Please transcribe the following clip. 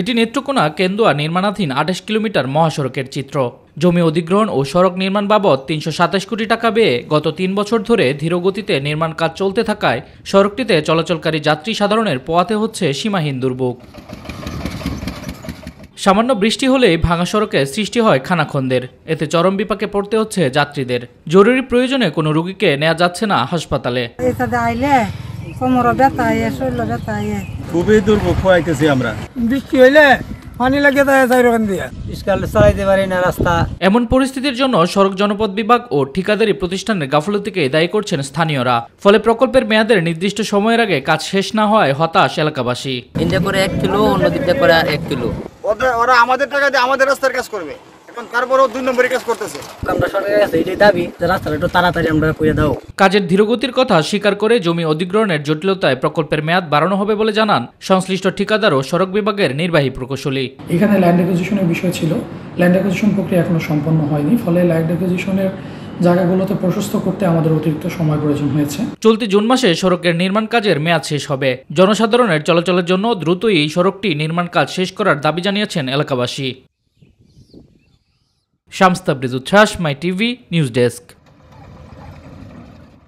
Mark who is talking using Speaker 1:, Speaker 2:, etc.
Speaker 1: এটি নেত্রকোনা কেন্দুয়া নির্মাণাধীন ২৮ কিলোমিটার মহাসড়কের চিত্র। জমি অধিগ্রহণ ও সড়ক নির্মাণ বাবদ ৩২৭ কোটি টাকা ব্যয়ে গত ৩ বছর ধরে ধীরগতিতে নির্মাণ কাজ চলতে থাকায় সড়কটিতে চলাচলকারী যাত্রী সাধারণের পোহাতে হচ্ছে সীমাহীন দুর্ভোগ। সামান্য বৃষ্টি হলেই ভাঙা সড়কে সৃষ্টি হয় খানাখন্দের। এতে চরম বিপাকে পড়তে হচ্ছে যাত্রীদের। জরুরি প্রয়োজনে কোনো রোগীকে নেওয়া যাচ্ছে না হাসপাতালে।
Speaker 2: খুবই দুর্ভোগ হইতেছি আমরা।
Speaker 3: বৃষ্টি হইলে পানি লাগে চালাইতে পারি না রাস্তা।
Speaker 1: এমন পরিস্থিতির জন্য সড়ক জনপথ বিভাগ ও ঠিকাদারি প্রতিষ্ঠানের গাফলতিকে দায়ী করছেন স্থানীয়রা। ফলে প্রকল্পের মেয়াদের নির্দিষ্ট সময়ের আগে কাজ শেষ না হওয়ায় হতাশ এলাকাবাসী।
Speaker 4: ইন্ডিয়া করে 1 কিলো, অন্য দিকটা করে 1 কিলো।
Speaker 2: ওরা আমাদের টাকা দিয়ে আমাদের রাস্তার কাজ করবে, এখন তারপরও 2 নম্বরের কাজ করতেছে।
Speaker 3: আমরা সরকারের কাছে এটাই দাবি যে রাস্তাটা একটু তাড়াতাড়ি আমরা করে দাও।
Speaker 1: কাজের ধীরগতির কথা স্বীকার করে জমি অধিগ্রহণের জটিলতায় প্রকল্পের মেয়াদ বাড়ানো হবে বলে জানান সংশ্লিষ্ট ঠিকাদার ও সড়ক বিভাগের নির্বাহী প্রকৌশলী।
Speaker 5: এখানে ল্যান্ড অ্যাকুইজিশনের বিষয় ছিল, ল্যান্ড অ্যাকুইজিশন প্রক্রিয়া এখনো সম্পন্ন হয়নি, ফলে ল্যান্ড অ্যাকুইজিশনের জায়গাগুলোতে প্রশস্ত করতে আমাদের অতিরিক্ত সময় প্রয়োজন হয়েছে।
Speaker 1: চলতি জুন মাসে সড়কের নির্মাণ কাজের মেয়াদ শেষ হবে। জনসাধারণের চলাচলের জন্য দ্রুতই এই সড়কটি নির্মাণ কাজ শেষ করার দাবি জানিয়েছেন এলাকাবাসী। শামস তাবরিজ উচ্ছ্বাস, মাই টিভি নিউজ ডেস্ক।